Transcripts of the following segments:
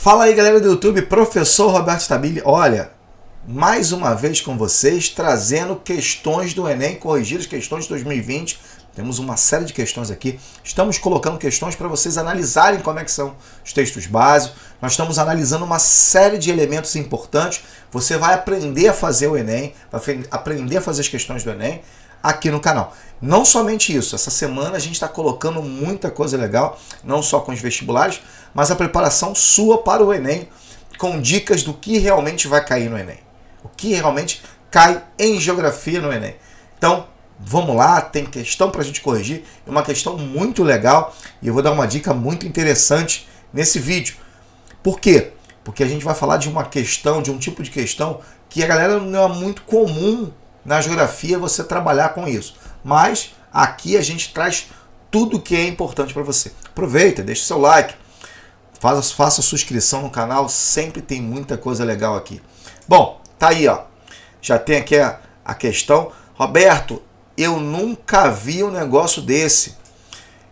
Fala aí, galera do YouTube, professor Roberto Stabile. Olha, mais uma vez com vocês, trazendo questões do Enem, corrigidas, questões de 2020. Temos uma série de questões aqui. Estamos colocando questões para vocês analisarem como é que são os textos básicos. Nós estamos analisando uma série de elementos importantes. Você vai aprender a fazer o Enem, vai aprender a fazer as questões do Enem aqui no canal. Não somente isso, essa semana a gente está colocando muita coisa legal, não só com os vestibulares, mas a preparação sua para o Enem, com dicas do que realmente vai cair no Enem. O que realmente cai em geografia no Enem. Então, vamos lá, tem questão para a gente corrigir, uma questão muito legal, e eu vou dar uma dica muito interessante nesse vídeo. Por quê? Porque a gente vai falar de uma questão, de um tipo de questão que a galera não é muito comum na geografia você trabalhar com isso. Mas aqui a gente traz tudo que é importante para você. Aproveita, deixa o seu like, faça sua inscrição no canal, sempre tem muita coisa legal aqui. Bom, tá aí, ó. Já tem aqui a questão. Roberto, eu nunca vi um negócio desse.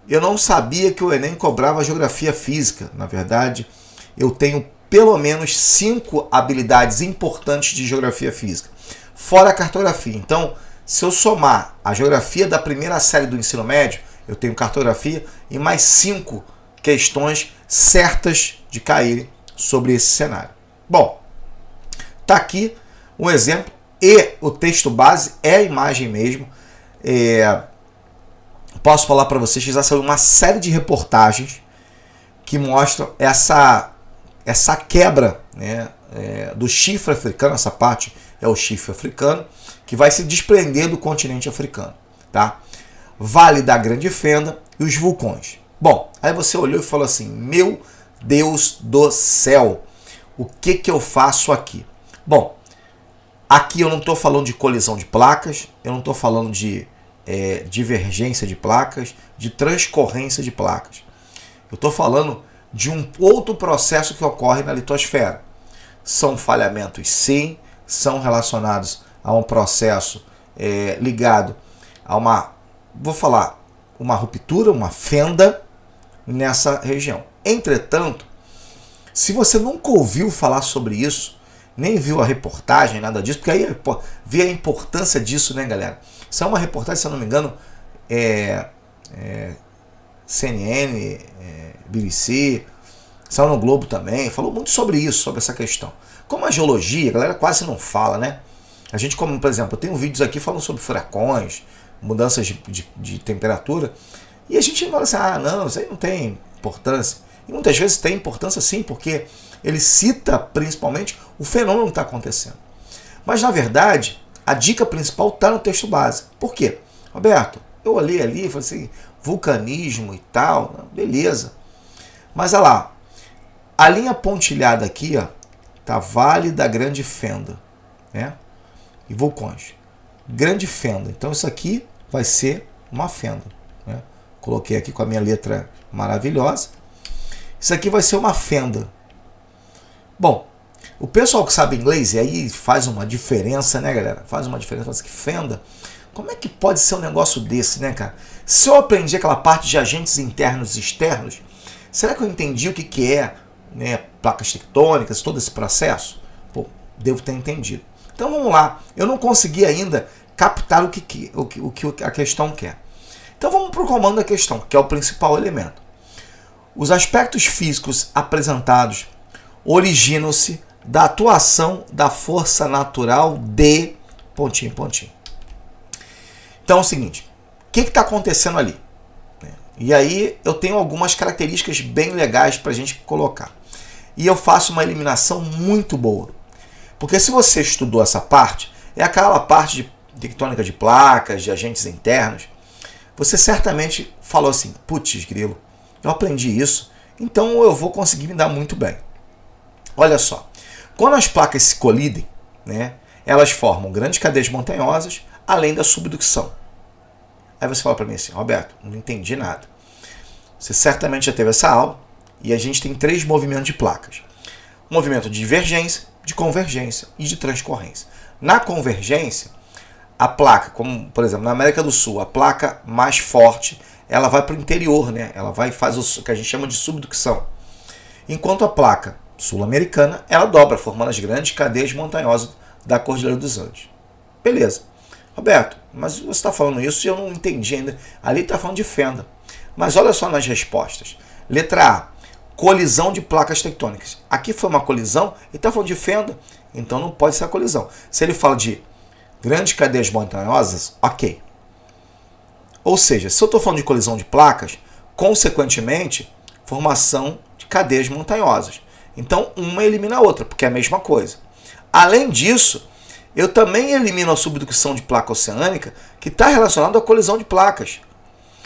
Eu não sabia que o Enem cobrava geografia física. Na verdade, eu tenho pelo menos 5 habilidades importantes de geografia física, fora a cartografia. Então, se eu somar a geografia da primeira série do ensino médio, eu tenho cartografia e mais 5 questões certas de caírem sobre esse cenário. Bom, tá aqui um exemplo e o texto base é a imagem mesmo. Posso falar para vocês que já saiu uma série de reportagens que mostram essa quebra, né, do chifre africano. Essa parte é o chifre africano, que vai se desprender do continente africano, tá? Vale da Grande Fenda e os vulcões. Bom, aí você olhou e falou assim, meu Deus do céu, o que eu faço aqui? Bom, aqui eu não estou falando de colisão de placas, eu não estou falando de divergência de placas, de transcorrência de placas. Eu estou falando de um outro processo que ocorre na litosfera. São falhamentos, sim, são relacionados a um processo ligado a uma ruptura, uma fenda nessa região. Entretanto, se você nunca ouviu falar sobre isso, nem viu a reportagem, nada disso, porque aí vê a importância disso, né, galera? Isso é uma reportagem, se eu não me engano, CNN, BBC, saiu no Globo também, falou muito sobre isso, sobre essa questão. Como a geologia, a galera quase não fala, né? A gente, como por exemplo, eu tenho vídeos aqui falando sobre furacões, mudanças de temperatura, e a gente fala assim, ah, não, isso aí não tem importância. E muitas vezes tem importância sim, porque ele cita principalmente o fenômeno que está acontecendo. Mas na verdade, a dica principal está no texto base. Por quê? Roberto, eu olhei ali e falei assim, vulcanismo e tal, beleza. Mas olha lá, a linha pontilhada aqui, ó, tá Vale da Grande Fenda, né? E vulcões. Grande fenda. Então isso aqui vai ser uma fenda, né? Coloquei aqui com a minha letra maravilhosa. Isso aqui vai ser uma fenda. Bom, o pessoal que sabe inglês, e aí faz uma diferença, né, galera? Faz uma diferença, faz que fenda. Como é que pode ser um negócio desse, né, cara? Se eu aprendi aquela parte de agentes internos e externos, será que eu entendi o que é, né, placas tectônicas, todo esse processo? Pô, devo ter entendido. Então vamos lá. Eu não consegui ainda captar o que a questão quer. Então vamos para o comando da questão, que é o principal elemento. Os aspectos físicos apresentados originam-se da atuação da força natural de... pontinho, pontinho. Então é o seguinte, o que está acontecendo ali? E aí eu tenho algumas características bem legais para a gente colocar. E eu faço uma eliminação muito boa. Porque se você estudou essa parte, é aquela parte de tectônica de placas, de agentes internos, você certamente falou assim, putz, grilo, eu aprendi isso, então eu vou conseguir me dar muito bem. Olha só, quando as placas se colidem, né, elas formam grandes cadeias montanhosas, além da subducção. Aí você fala para mim assim, Roberto, não entendi nada. Você certamente já teve essa aula, e a gente tem 3 movimentos de placas. O movimento de divergência, de convergência e de transcorrência. Na convergência, a placa, como por exemplo na América do Sul, a placa mais forte, ela vai para o interior, né? Ela vai fazer o que a gente chama de subducção. Enquanto a placa sul-americana, ela dobra, formando as grandes cadeias montanhosas da Cordilheira dos Andes. Beleza. Roberto, mas você está falando isso e eu não entendi ainda. Ali está falando de fenda. Mas olha só nas respostas. Letra A, colisão de placas tectônicas. Aqui foi uma colisão e está falando de fenda, então não pode ser a colisão. Se ele fala de grandes cadeias montanhosas, ok. Ou seja, se eu estou falando de colisão de placas, consequentemente, formação de cadeias montanhosas. Então, uma elimina a outra, porque é a mesma coisa. Além disso, eu também elimino a subducção de placa oceânica, que está relacionada à colisão de placas.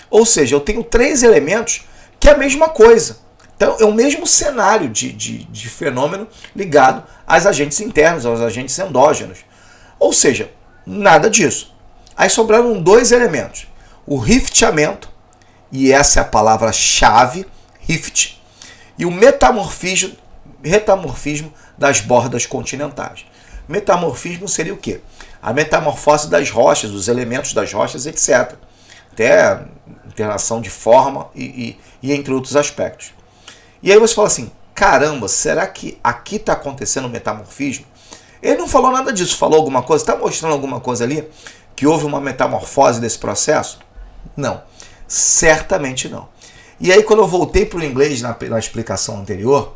Ou seja, eu tenho 3 elementos que é a mesma coisa. Então, é o mesmo cenário de fenômeno ligado aos agentes internos, aos agentes endógenos. Ou seja, nada disso. Aí sobraram 2 elementos. O rifteamento, e essa é a palavra-chave, rift, e o metamorfismo das bordas continentais. Metamorfismo seria o quê? A metamorfose das rochas, dos elementos das rochas, etc. Até interação de forma e entre outros aspectos. E aí você fala assim, caramba, será que aqui está acontecendo metamorfismo? Ele não falou nada disso, falou alguma coisa? Está mostrando alguma coisa ali? Que houve uma metamorfose desse processo? Não, certamente não. E aí quando eu voltei para o inglês na explicação anterior,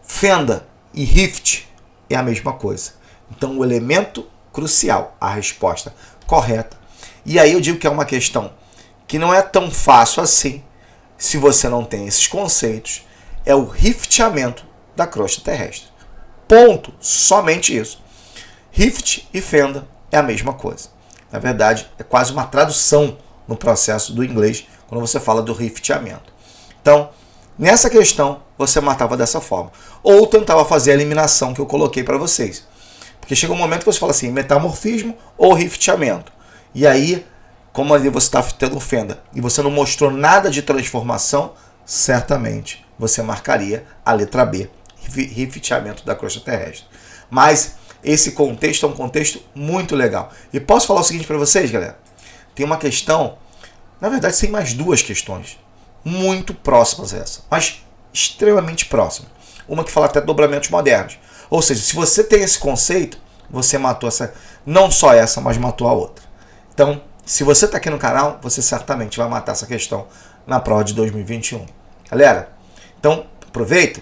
fenda e rift é a mesma coisa. Então o elemento crucial, a resposta correta. E aí eu digo que é uma questão que não é tão fácil assim, se você não tem esses conceitos, é o rifteamento da crosta terrestre. Ponto, somente isso. Rift e fenda é a mesma coisa. Na verdade, é quase uma tradução no processo do inglês, quando você fala do rifteamento. Então, nessa questão, você matava dessa forma. Ou tentava fazer a eliminação que eu coloquei para vocês. Porque chega um momento que você fala assim, metamorfismo ou rifteamento. E aí, como ali você está tendo fenda e você não mostrou nada de transformação, certamente você marcaria a letra B, rifteamento da crosta terrestre. Mas esse contexto é um contexto muito legal. E posso falar o seguinte para vocês, galera? Tem uma questão, na verdade tem mais 2 questões, muito próximas a essa, mas extremamente próximas. Uma que fala até de dobramentos modernos. Ou seja, se você tem esse conceito, você matou essa, não só essa, mas matou a outra. Então, se você está aqui no canal, você certamente vai matar essa questão na prova de 2021. Galera, então aproveita,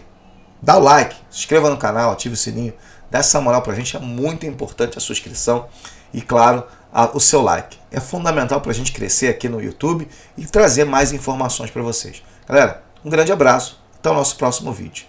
dá o like, se inscreva no canal, ative o sininho, dá essa moral pra gente, é muito importante a sua inscrição e, claro, o seu like. É fundamental pra gente crescer aqui no YouTube e trazer mais informações para vocês. Galera, um grande abraço, até o nosso próximo vídeo.